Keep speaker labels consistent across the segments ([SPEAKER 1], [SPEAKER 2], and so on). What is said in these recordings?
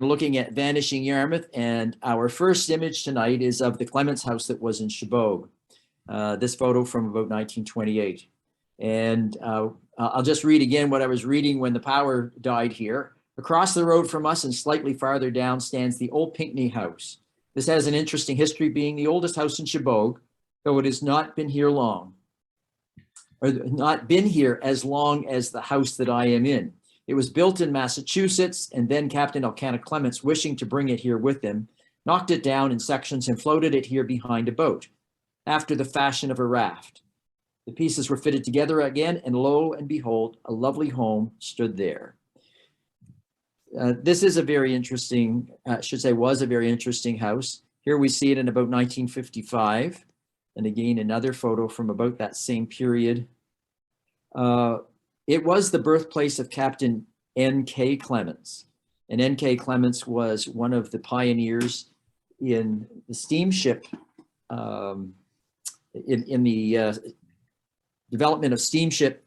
[SPEAKER 1] looking at Vanishing Yarmouth, and our first image tonight is of the Clements house that was in Chebogue. This photo from about 1928. And I'll just read again what I was reading when the power died here. Across the road from us and slightly farther down stands the old Pinckney house. This has an interesting history, being the oldest house in Chebogue, though it has not been here long, or not been here as long as the house that I am in. It was built in Massachusetts, and then Captain Elkanah Clements, wishing to bring it here with him, knocked it down in sections and floated it here behind a boat, after the fashion of a raft. The pieces were fitted together again, and lo and behold, a lovely home stood there. This is a very interesting, was a very interesting house. Here we see it in about 1955. And again, another photo from about that same period. It was the birthplace of Captain N.K. Clements. And N.K. Clements was one of the pioneers in the steamship, in the development of steamship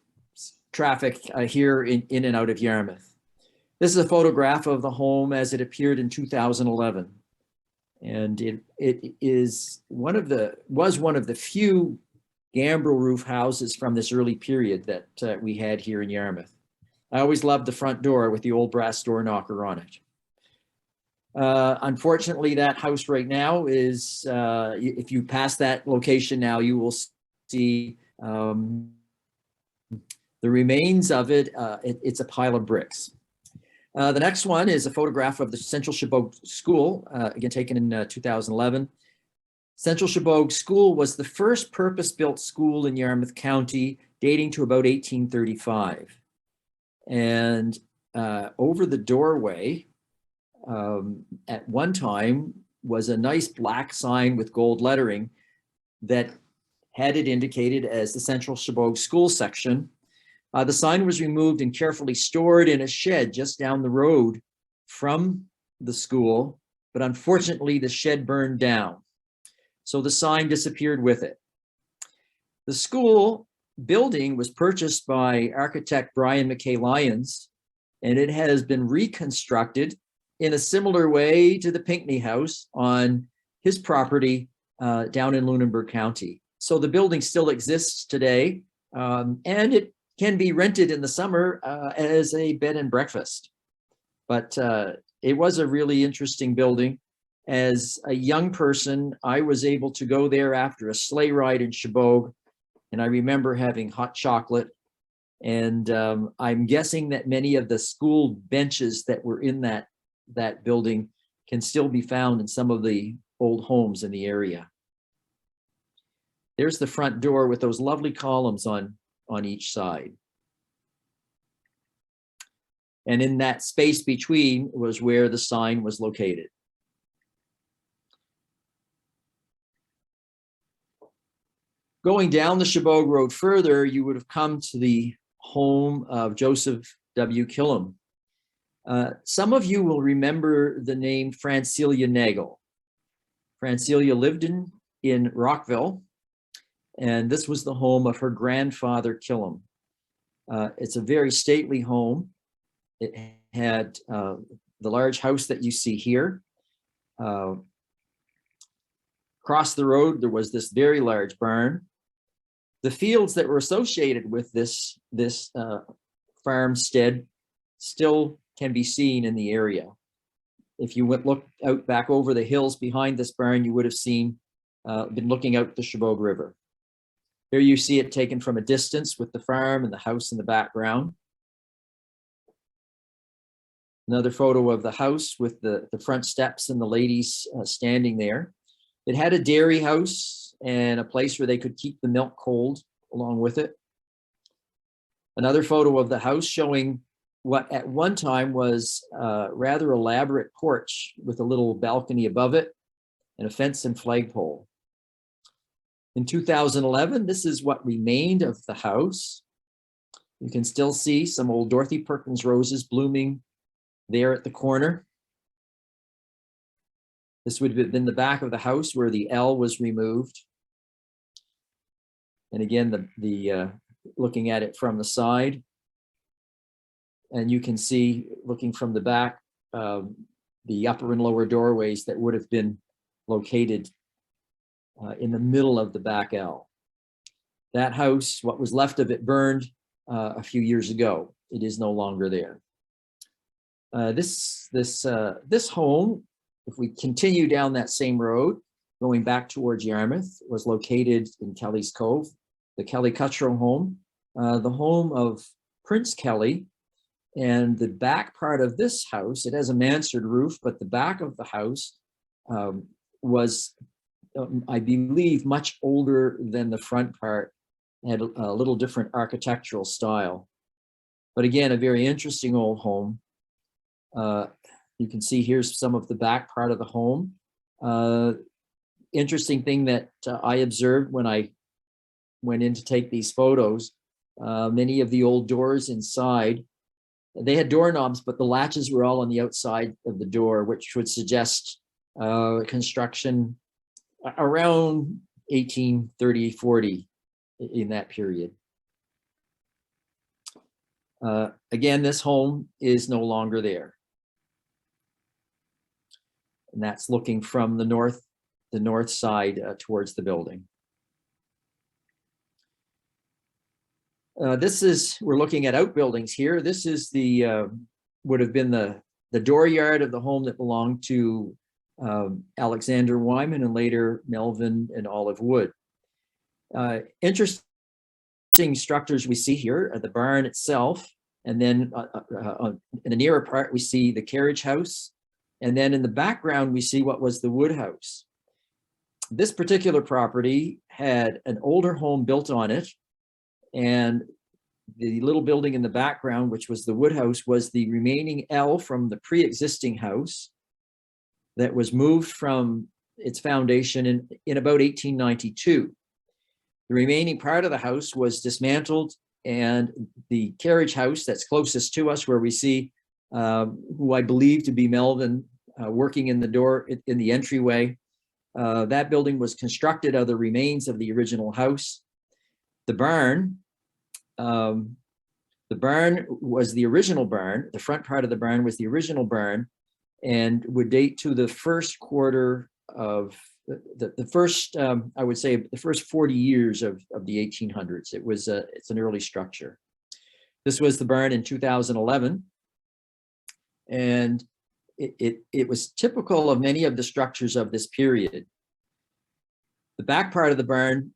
[SPEAKER 1] traffic here in and out of Yarmouth. This is a photograph of the home as it appeared in 2011. And it was one of the few gambrel roof houses from this early period that we had here in Yarmouth. I always loved the front door with the old brass door knocker on it. Unfortunately, that house right now is, if you pass that location now, you will see the remains of it. It's a pile of bricks. The next one is a photograph of the Central Chebogue School, again taken in 2011. Central Chebogue School was the first purpose-built school in Yarmouth County, dating to about 1835. And over the doorway, at one time, was a nice black sign with gold lettering that had it indicated as the Central Chebogue School section. The sign was removed and carefully stored in a shed just down the road from the school, but unfortunately the shed burned down. So the sign disappeared with it. The school building was purchased by architect Brian McKay Lyons, and it has been reconstructed in a similar way to the Pinckney house on his property down in Lunenburg County. So the building still exists today, and it can be rented in the summer as a bed and breakfast. But it was a really interesting building. As a young person, I was able to go there after a sleigh ride in Chebogue, and I remember having hot chocolate. And I'm guessing that many of the school benches that were in that building can still be found in some of the old homes in the area. There's the front door with those lovely columns on each side. And in that space between was where the sign was located. Going down the Chebogue Road further, you would have come to the home of Joseph W. KILLAM. Some of you will remember the name Francelia Nagel. Francelia lived in Rockville, and this was the home of her grandfather, KILLAM. It's a very stately home. It had the large house that you see here. Across the road, there was this very large barn. The fields that were associated with this farmstead still can be seen in the area. If you look out back over the hills behind this barn, you would have been looking out the Chebogue River. Here you see it taken from a distance with the farm and the house in the background. Another photo of the house with the front steps and the ladies standing there. It had a dairy house and a place where they could keep the milk cold along with it. Another photo of the house showing what at one time was a rather elaborate porch with a little balcony above it and a fence and flagpole. In 2011, this is what remained of the house. You can still see some old Dorothy Perkins roses blooming there at the corner. This would have been the back of the house where the L was removed. And again, looking at it from the side. And you can see, looking from the back, the the upper and lower doorways that would have been located in the middle of the back L. That house, what was left of it, burned a few years ago. It is no longer there. This home, if we continue down that same road, going back towards Yarmouth, was located in Kelly's Cove, the Kelly-COTTREAU home, the home of Prince Kelly. And the back part of this house, it has a mansard roof, but the back of the house was, I believe, much older than the front part, had a little different architectural style. But again, a very interesting old home. You can see here's some of the back part of the home. Interesting thing that I observed when I went in to take these photos, many of the old doors inside, they had doorknobs, but the latches were all on the outside of the door, which would suggest construction around 1830, 40 in that period. Again, this home is no longer there. And that's looking from the north side towards the building. We're looking at outbuildings here. This is would have been the dooryard of the home that belonged to Alexander Wyman and later Melvin and Olive Wood. Interesting structures we see here are the barn itself, and then in the nearer part we see the carriage house, and then in the background we see what was the wood house. This particular property had an older home built on it, and the little building in the background, which was the wood house, was the remaining L from the pre-existing house that was moved from its foundation in about 1892. The remaining part of the house was dismantled, and the carriage house that's closest to us, where we see who I believe to be Melvin working in the door in the entryway, that building was constructed out of the remains of the original house. The barn was the original barn. The front part of the barn was the original barn, and would date to the first quarter of the first, I would say, the first 40 years of the 1800s. It's an early structure. This was the barn in 2011, and it was typical of many of the structures of this period. The back part of the barn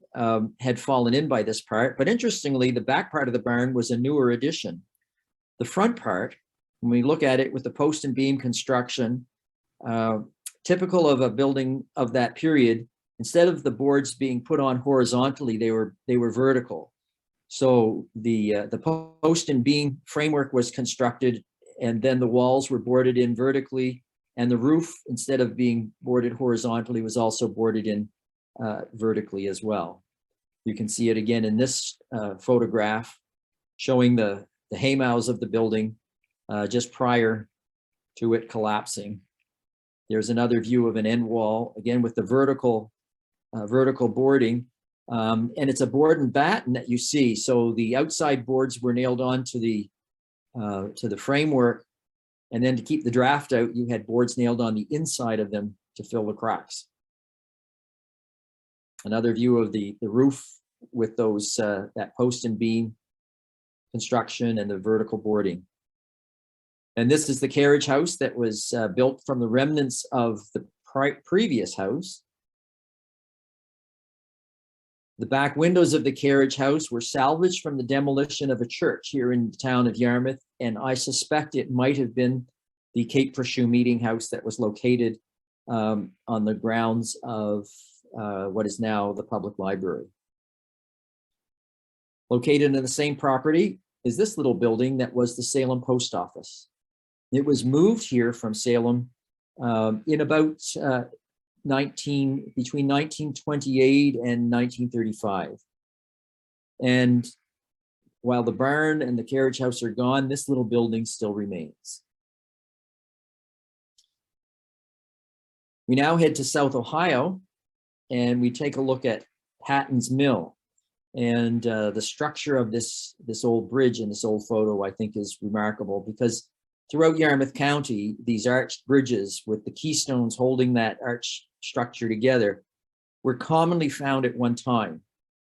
[SPEAKER 1] had fallen in by this part, but interestingly, the back part of the barn was a newer addition. The front part, when we look at it with the post and beam construction, typical of a building of that period, instead of the boards being put on horizontally, they were vertical. So the post and beam framework was constructed, and then the walls were boarded in vertically, and the roof, instead of being boarded horizontally, was also boarded in vertically as well. You can see it again in this photograph, showing the haymows of the building just prior to it collapsing. There's another view of an end wall, again with the vertical boarding, and it's a board and batten that you see. So the outside boards were nailed on to the framework, and then to keep the draft out, you had boards nailed on the inside of them to fill the cracks. Another view of the roof with those that post and beam construction and the vertical boarding. And this is the carriage house that was built from the remnants of the previous house. The back windows of the carriage house were salvaged from the demolition of a church here in the town of Yarmouth, and I suspect it might have been the KELLEY-COTTREAU meeting house that was located on the grounds of what is now the public library. Located in the same property is this little building that was the Salem post office. It was moved here from Salem in about between 1928 and 1935. And while the barn and the carriage house are gone, this little building still remains. We now head to South Ohio, and we take a look at Patten's Mill. And the structure of this old bridge in this old photo, I think, is remarkable, because Throughout Yarmouth County, these arched bridges with the keystones holding that arch structure together were commonly found at one time,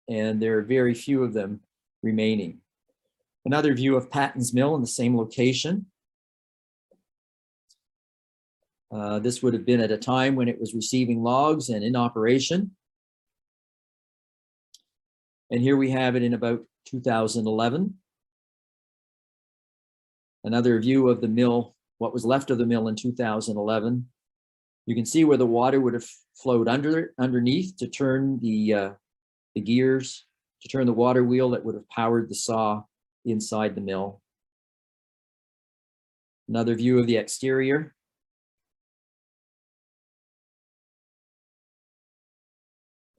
[SPEAKER 1] and there are very few of them remaining. Another view of Patten's Mill in the same location. This would have been at a time when it was receiving logs and in operation. And here we have it in about 2011. Another view of the mill, what was left of the mill in 2011. You can see where the water would have flowed underneath to turn the gears, to turn the water wheel that would have powered the saw inside the mill. Another view of the exterior.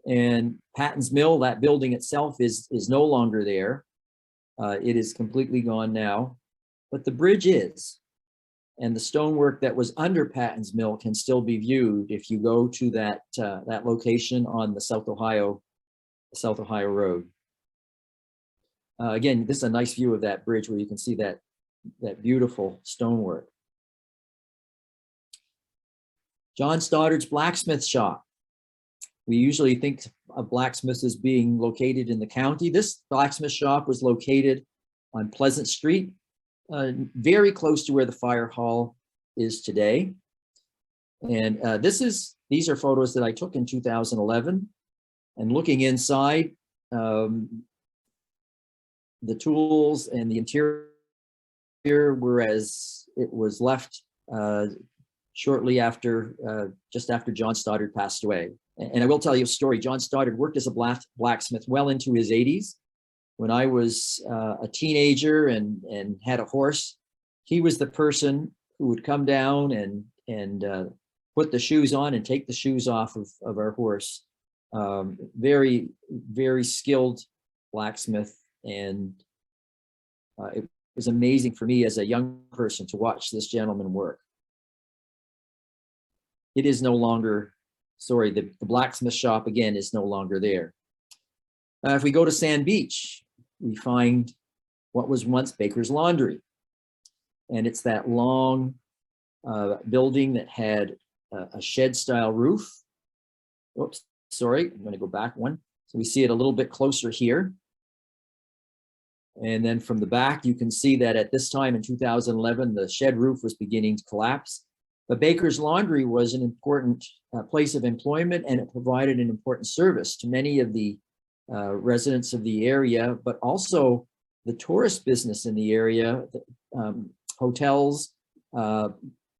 [SPEAKER 1] And Patten's Mill, that building itself is no longer there. It is completely gone now, but the bridge is. And the stonework that was under Patten's Mill can still be viewed if you go to that location on the South Ohio Road. Again, this is a nice view of that bridge where you can see that beautiful stonework. John Stoddard's blacksmith shop. We usually think of blacksmiths as being located in the county. This blacksmith shop was located on Pleasant Street, very close to where the fire hall is today. And these are photos that I took in 2011. And looking inside, the tools and the interior were as it was left shortly after, just after John Stoddard passed away. And I will tell you a story. John Stoddard worked as a blacksmith well into his 80s. When I was a teenager and had a horse, he was the person who would come down and put the shoes on and take the shoes off of our horse. Very, very skilled blacksmith. And it was amazing for me as a young person to watch this gentleman work. It is no longer, sorry, the blacksmith shop again is no longer there. If we go to Sand Beach, we find what was once Baker's Laundry. And it's that long building that had a shed style roof. Oops, sorry, I'm gonna go back one. So we see it a little bit closer here. And then from the back, you can see that at this time in 2011, the shed roof was beginning to collapse. But Baker's Laundry was an important place of employment, and it provided an important service to many of the residents of the area, but also the tourist business in the area, hotels,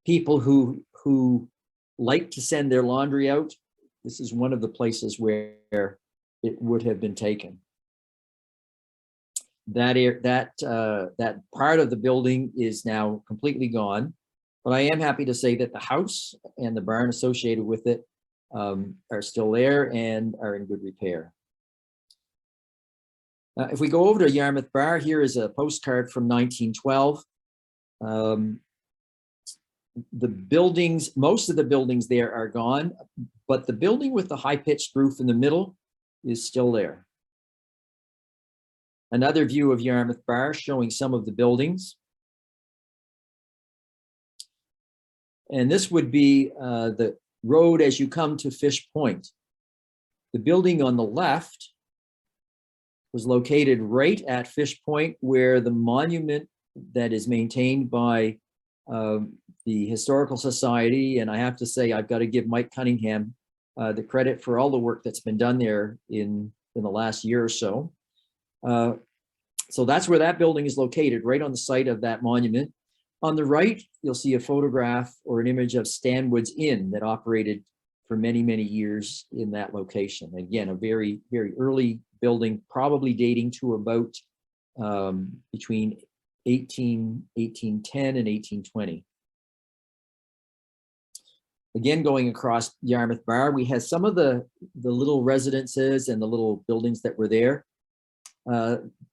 [SPEAKER 1] people who like to send their laundry out. This is one of the places where it would have been taken. That part of the building is now completely gone, but I am happy to say that the house and the barn associated with it are still there and are in good repair. If we go over to Yarmouth Bar, here is a postcard from 1912. The buildings, most of the buildings there are gone, but the building with the high-pitched roof in the middle is still there. Another view of Yarmouth Bar showing some of the buildings. And this would be the road as you come to Fish Point. The building on the left was located right at Fish Point, where the monument that is maintained by the Historical Society, and I have to say, I've got to give Mike Cunningham the credit for all the work that's been done there in the last year or so. So that's where that building is located, right on the site of that monument. On the right, you'll see a photograph or an image of Stanwood's Inn that operated for many, many years in that location. Again, a very, very early building, probably dating to about between 1810 and 1820. Again, going across Yarmouth Bar, we have some of the little residences and the little buildings that were there.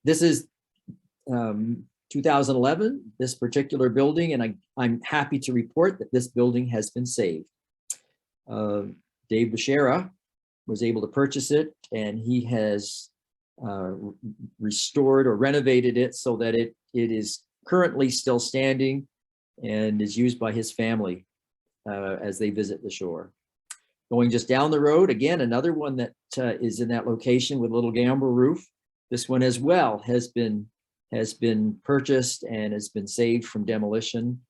[SPEAKER 1] This is 2011, this particular building, and I'm happy to report that this building has been saved. Dave Bashara was able to purchase it, and he has restored or renovated it so that it is currently still standing. and is used by his family as they visit the shore. Going just down the road, again, another one that is in that location with a little gambrel roof. This one as well has been purchased and has been saved from demolition,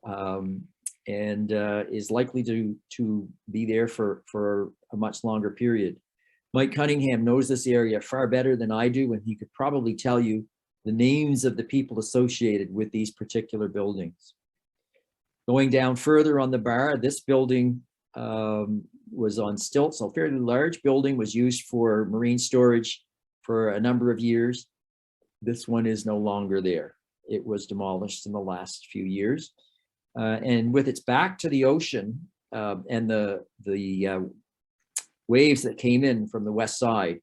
[SPEAKER 1] and is likely to be there for a much longer period. Mike Cunningham knows this area far better than I do, and he could probably tell you the names of the people associated with these particular buildings. Going down further on the bar, this building was on stilts, a fairly large building, was used for marine storage for a number of years. This one is no longer there. It was demolished in the last few years. And with its back to the ocean and the waves that came in from the west side,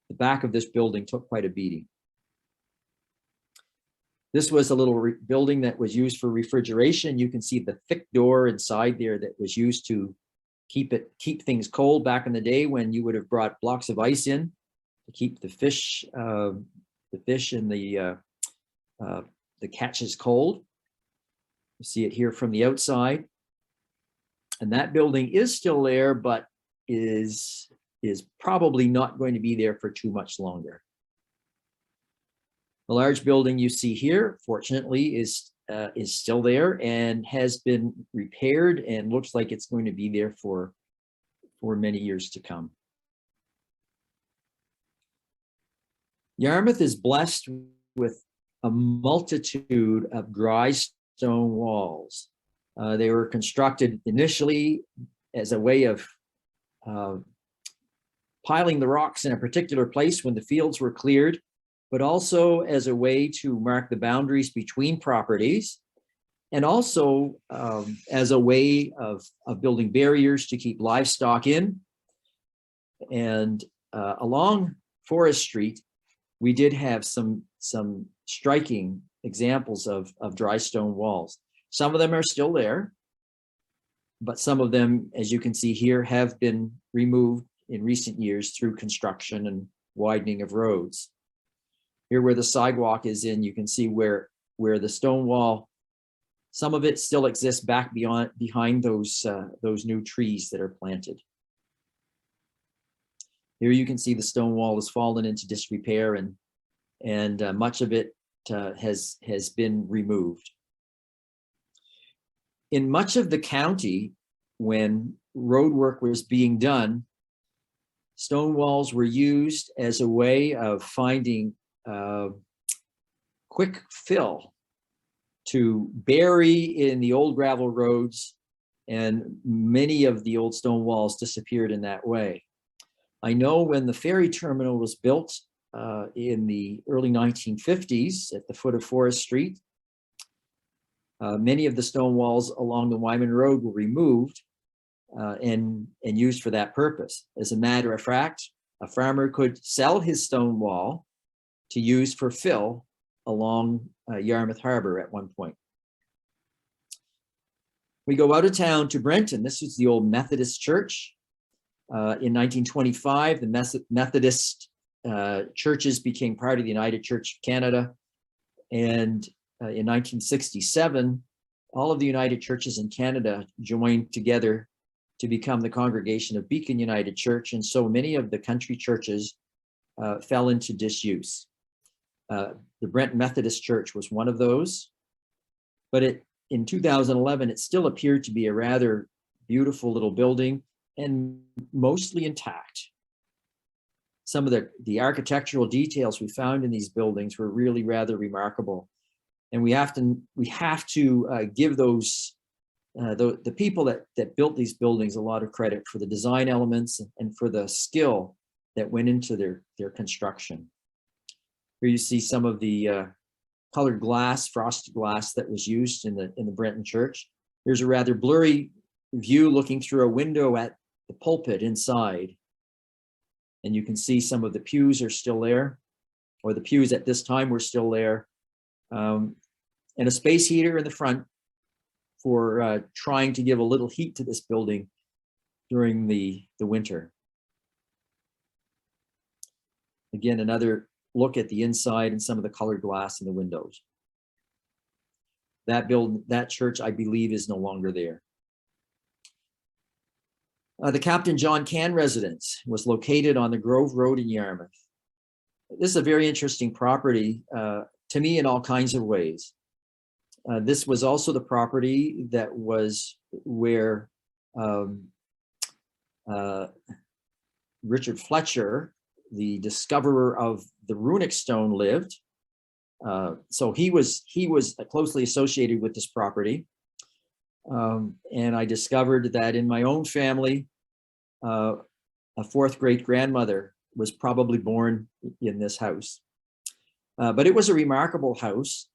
[SPEAKER 1] the back of this building took quite a beating. This was a little building that was used for refrigeration. You can see the thick door inside there that was used to keep things cold back in the day, when you would have brought blocks of ice in to keep the fish and the catches cold. You see it here from the outside, and that building is still there, but is probably not going to be there for too much longer. The large building you see here, fortunately, is still there and has been repaired and looks like it's going to be there for many years to come. Yarmouth is blessed with a multitude of dry stone walls. They were constructed initially as a way of piling the rocks in a particular place when the fields were cleared, but also as a way to mark the boundaries between properties, and also as a way of building barriers to keep livestock in. And along Forest Street, we did have some striking examples of dry stone walls. Some of them are still there, but some of them, as you can see here, have been removed in recent years through construction and widening of roads. Here where the sidewalk is in, you can see where the stone wall, some of it still exists back behind those new trees that are planted. Here you can see the stone wall has fallen into disrepair, and much of it has been removed. In much of the county, when road work was being done, stone walls were used as a way of finding quick fill to bury in the old gravel roads, and many of the old stone walls disappeared in that way. I know when the ferry terminal was built in the early 1950s at the foot of Forest Street, many of the stone walls along the Wyman Road were removed and used for that purpose. As a matter of fact, a farmer could sell his stone wall to use for fill along Yarmouth Harbor at one point. We go out of town to Brenton. This is the old Methodist church. In 1925, the Methodist churches became part of the United Church of Canada. And in 1967, all of the United Churches in Canada joined together to become the congregation of Beacon United Church. And so many of the country churches fell into disuse. The Brenton Methodist Church was one of those, but in 2011, it still appeared to be a rather beautiful little building and mostly intact. Some of the architectural details we found in these buildings were really rather remarkable. And we have to give those the people that built these buildings a lot of credit for the design elements and for the skill that went into their construction. Here you see some of the colored glass, frosted glass that was used in the Brenton Church. Here's a rather blurry view looking through a window at the pulpit inside. And you can see some of the pews are still there, or the pews at this time were still there. And a space heater in the front for trying to give a little heat to this building during the winter. Again, another look at the inside and some of the colored glass in the windows. that church, I believe, is no longer there. The Captain John Cann residence was located on the Grove Road in Yarmouth. This is a very interesting property to me in all kinds of ways. This was also the property that was where Richard Fletcher, the discoverer of the runic stone, lived. So he was closely associated with this property. And I discovered that in my own family, a fourth great grandmother was probably born in this house. But it was a remarkable house.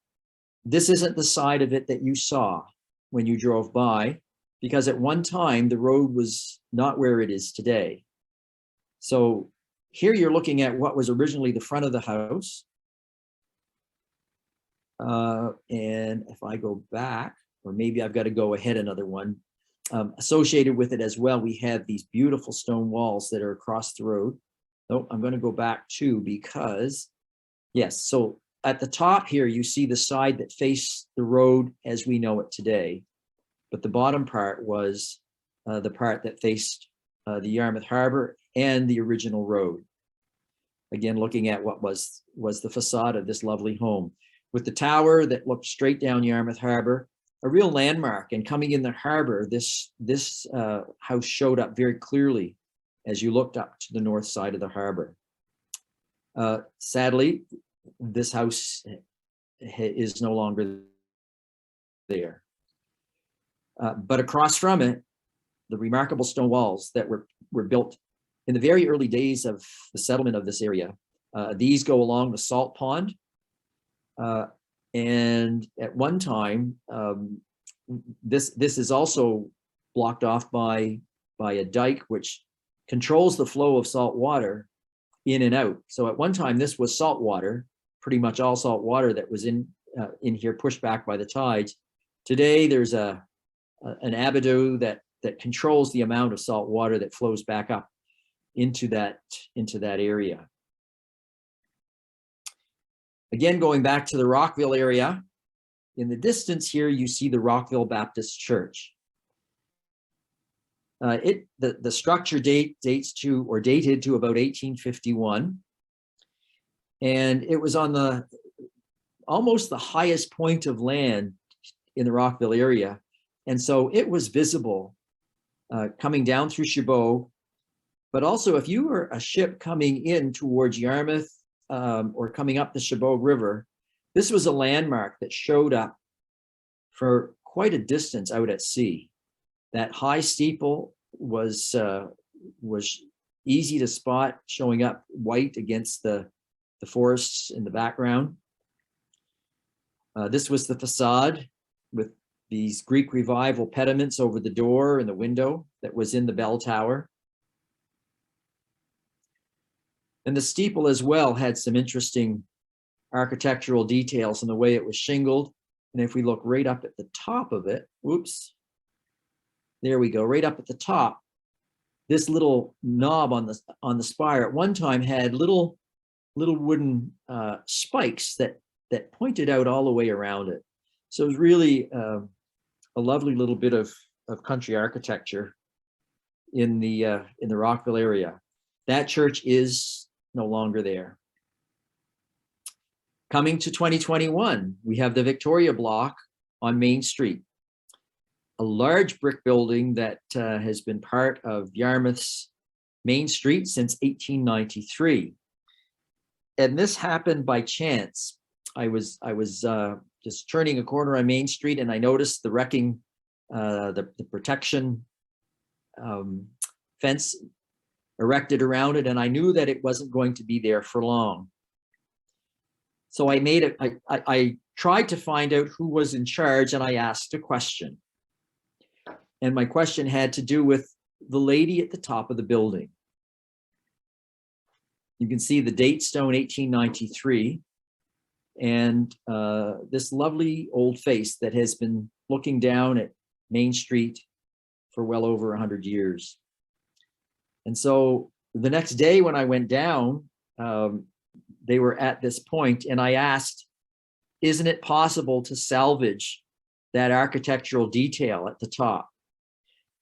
[SPEAKER 1] This isn't the side of it that you saw when you drove by, because at one time the road was not where it is today. So here you're looking at what was originally the front of the house. And if I go back, or maybe I've got to go ahead another one, associated with it as well, we have these beautiful stone walls that are across the road. Oh, I'm going to go back too, because yes, so at the top here, you see the side that faced the road as we know it today. But the bottom part was the part that faced the Yarmouth Harbor and the original road. Again, looking at what was the facade of this lovely home, with the tower that looked straight down Yarmouth Harbor, a real landmark. And coming in the harbor, this house showed up very clearly as you looked up to the north side of the harbor. Sadly, this house is no longer there. But across from it, the remarkable stone walls that were built in the very early days of the settlement of this area. These go along the salt pond. And at one time, this is also blocked off by a dike, which controls the flow of salt water in and out. So at one time, this was salt water, pretty much all salt water that was in here, pushed back by the tides. Today, there's an abadeau that controls the amount of salt water that flows back up into that area. Again, going back to the Rockville area, in the distance here, you see the Rockville Baptist Church. The structure dated to about 1851, and it was on almost the highest point of land in the Rockville area, and so it was visible coming down through Chebogue. But also, if you were a ship coming in towards Yarmouth or coming up the Chebogue River, this was a landmark that showed up for quite a distance out at sea. That high steeple was easy to spot, showing up white against the forests in the background. This was the facade with these Greek Revival pediments over the door and the window that was in the bell tower. And the steeple as well had some interesting architectural details in the way it was shingled. And if we look right up at the top of it, whoops, there we go, right up at the top, this little knob on the spire at one time had little wooden spikes that pointed out all the way around it. So it was really a lovely little bit of country architecture in the Rockville area. That church is no longer there. Coming to 2021, we have the Victoria Block on Main Street, a large brick building that has been part of Yarmouth's Main Street since 1893. And this happened by chance. I was just turning a corner on Main Street, and I noticed the wrecking, the protection fence erected around it, and I knew that it wasn't going to be there for long. So I tried to find out who was in charge, and I asked a question. And my question had to do with the lady at the top of the building. You can see the date stone 1893, and this lovely old face that has been looking down at Main Street for well over 100 years. And so the next day when I went down, they were at this point, and I asked, isn't it possible to salvage that architectural detail at the top.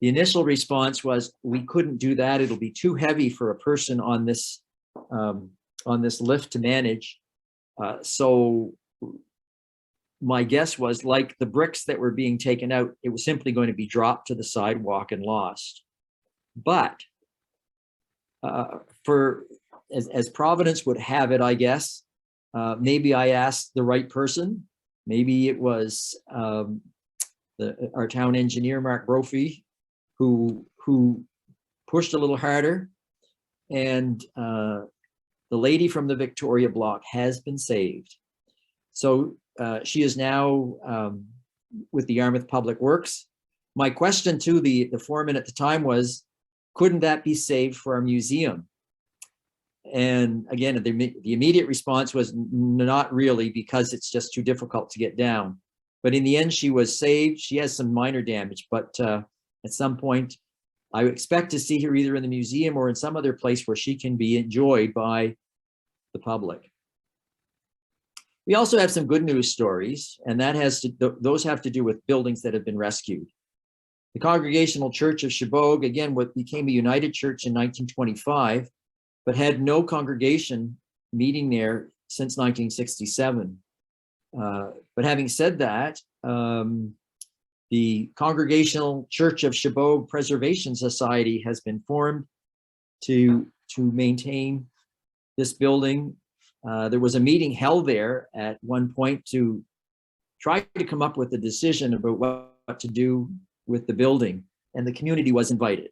[SPEAKER 1] The initial response was, we couldn't do that. It'll be too heavy for a person on this lift to manage. So my guess was, like the bricks that were being taken out, it was simply going to be dropped to the sidewalk and lost. But as Providence would have it, I guess, maybe I asked the right person. Maybe it was our town engineer, Mark Brophy, who pushed a little harder, and the lady from the Victoria block has been saved. So she is now with the Yarmouth Public Works. My question to the foreman at the time was, couldn't that be saved for our museum? And again, the immediate response was not really, because it's just too difficult to get down. But in the end, she was saved. She has some minor damage, but at some point, I expect to see her either in the museum or in some other place where she can be enjoyed by the public. We also have some good news stories, and those have to do with buildings that have been rescued. The Congregational Church of Chebogue, again, what became a United Church in 1925, but had no congregation meeting there since 1967. But having said that, the Congregational Church of Chebogue Preservation Society has been formed to maintain this building. There was a meeting held there at one point to try to come up with a decision about what to do with the building, and the community was invited.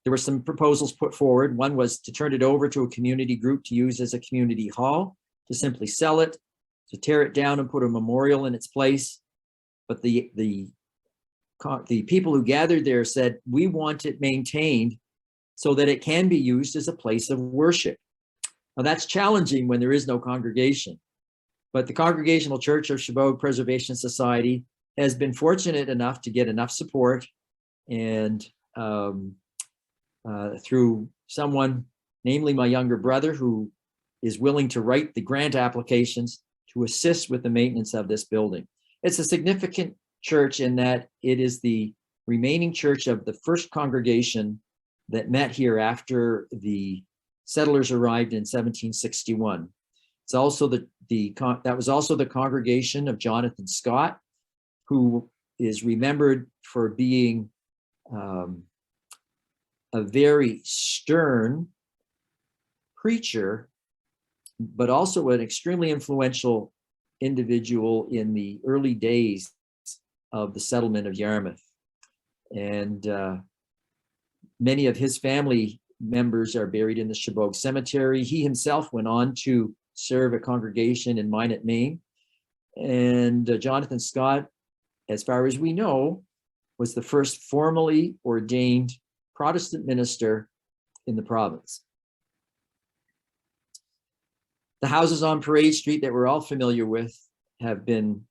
[SPEAKER 1] There were some proposals put forward. One was to turn it over to a community group to use as a community hall, to simply sell it, to tear it down and put a memorial in its place. But the people who gathered there said, we want it maintained so that it can be used as a place of worship. Now that's challenging when there is no congregation, but the Congregational Church of Chebogue Preservation Society has been fortunate enough to get enough support, and through someone, namely my younger brother, who is willing to write the grant applications to assist with the maintenance of this building. It's a significant church in that it is the remaining church of the first congregation that met here after the settlers arrived in 1761. It's also that was also the congregation of Jonathan Scott, who is remembered for being a very stern preacher, but also an extremely influential individual in the early days of the settlement of Yarmouth. And many of his family members are buried in the Chebogue Cemetery. He himself went on to serve a congregation in Minot, Maine. And Jonathan Scott, as far as we know, was the first formally ordained Protestant minister in the province. The houses on Parade Street that we're all familiar with have been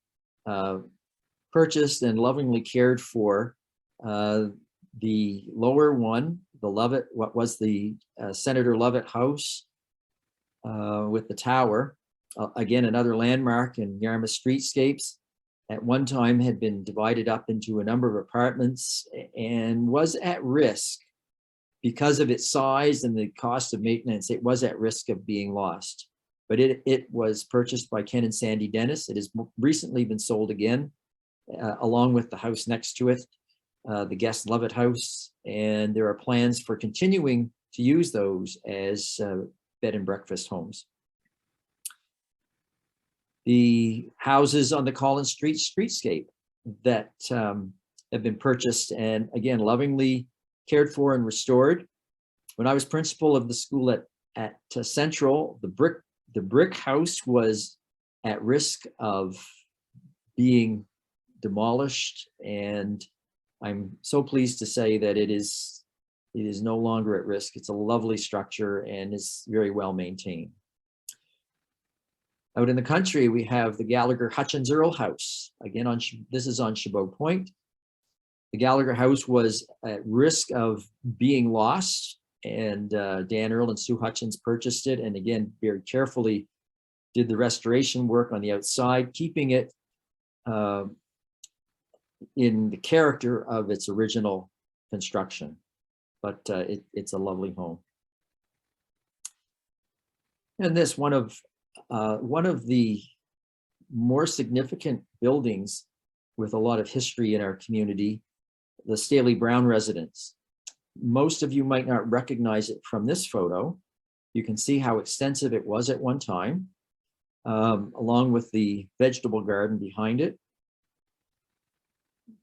[SPEAKER 1] purchased and lovingly cared for. The lower one, the Lovett, what was the Senator Lovett House with the tower, again, another landmark in Yarmouth streetscapes, at one time had been divided up into a number of apartments and was at risk because of its size and the cost of maintenance. It was at risk of being lost, but it was purchased by Ken and Sandy Dennis. It has recently been sold again, along with the house next to it, the Guest Lovett House, and there are plans for continuing to use those as bed and breakfast homes. The houses on the Collins Street streetscape that have been purchased and again lovingly cared for and restored. When I was principal of the school at Central, the brick house was at risk of being demolished, and I'm so pleased to say that it is no longer at risk. It's a lovely structure and is very well maintained. Out in the country, we have the Gallagher-Hutchins-EARLE house. Again, this is on Chebogue Point. The Gallagher house was at risk of being lost, and Dan Earle and Sue Hutchins purchased it, and again, very carefully did the restoration work on the outside, keeping it in the character of its original construction, but it's a lovely home. And this one of the more significant buildings with a lot of history in our community, the Staley Brown residence. Most of you might not recognize it from this photo. You can see how extensive it was at one time, along with the vegetable garden behind it.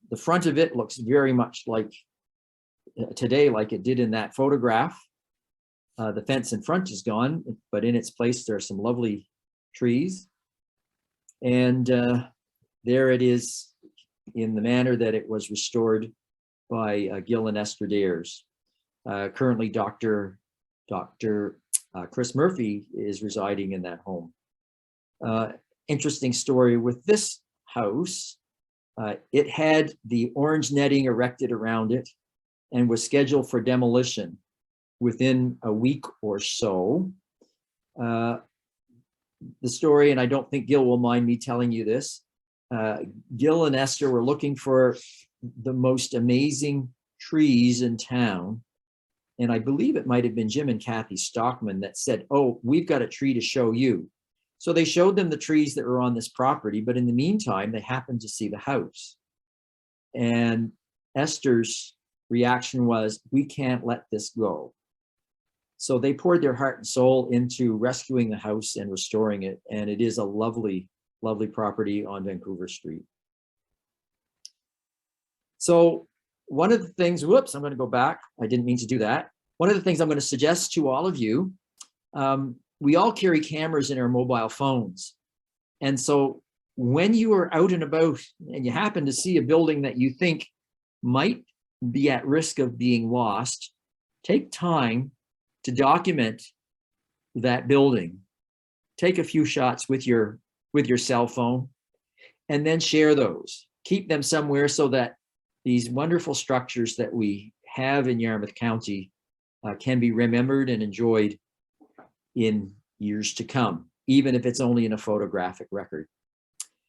[SPEAKER 1] The front of it looks very much like today, like it did in that photograph. The fence in front is gone, but in its place, there are some lovely trees. And there it is in the manner that it was restored by Gil and Esther Dares. Currently, Dr. Chris Murphy is residing in that home. Interesting story with this house. It had the orange netting erected around it and was scheduled for demolition within a week or so. The story, and I don't think Gil will mind me telling you this, Gil and Esther were looking for the most amazing trees in town. And I believe it might have been Jim and Kathy Stockman that said, oh, we've got a tree to show you. So they showed them the trees that were on this property, but in the meantime, they happened to see the house. And Esther's reaction was, we can't let this go. So they poured their heart and soul into rescuing the house and restoring it. And it is a lovely, lovely property on Vancouver Street. So one of the things, whoops, I'm going to go back. I didn't mean to do that. One of the things I'm going to suggest to all of you, we all carry cameras in our mobile phones. And so when you are out and about and you happen to see a building that you think might be at risk of being lost, take time to document that building. Take a few shots with your cell phone and then share those. Keep them somewhere so that these wonderful structures that we have in Yarmouth County can be remembered and enjoyed in years to come, even if it's only in a photographic record.